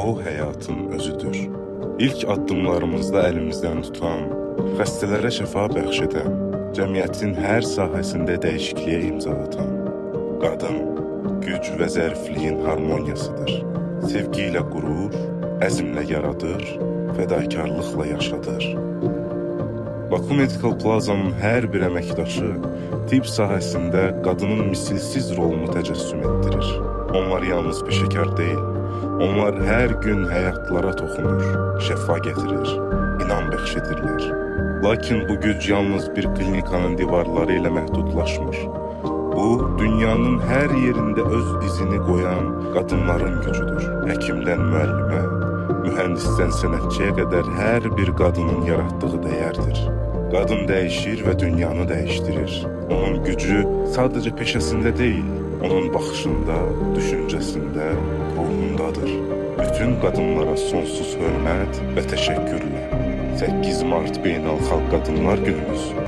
O həyatın özüdür. İlk addımlarımızda əlimizdən tutan, xəstələrə şəfa bəxş edən, cəmiyyətin hər sahəsində dəyişikliyə imza atan. Qadın, güc və zərifliyin harmoniyasıdır. Sevgi ilə qurur, əzmlə yaradır, fədakarlıqla yaşadır. Baku Medical Plaza'nın hər bir əməkdaşı tibb sahəsində qadının misilsiz rolunu təcəssüm etdirir. Onlar yalnız peşəkar deyil, onlar hər gün həyatlara toxunur, şəfa gətirir, inam bəxş edirlər. Lakin bu güc yalnız bir klinikanın divarları ilə məhdudlaşmır. Bu, dünyanın hər yerində öz izini qoyan qadınların gücüdür. Həkimdən müəllimə, mühəndisdən sənətçiyə qədər hər bir qadının yaratdığı dəyərdir. Qadın dəyişir və dünyanı dəyişdirir. Onun gücü sadəcə peşəsində deyil, onun baxışında, düşüncəsində, ruhundadır. Bütün qadınlara sonsuz hörmət və təşəkkürlə. 8 Mart Beynəlxalq Qadınlar Günümüz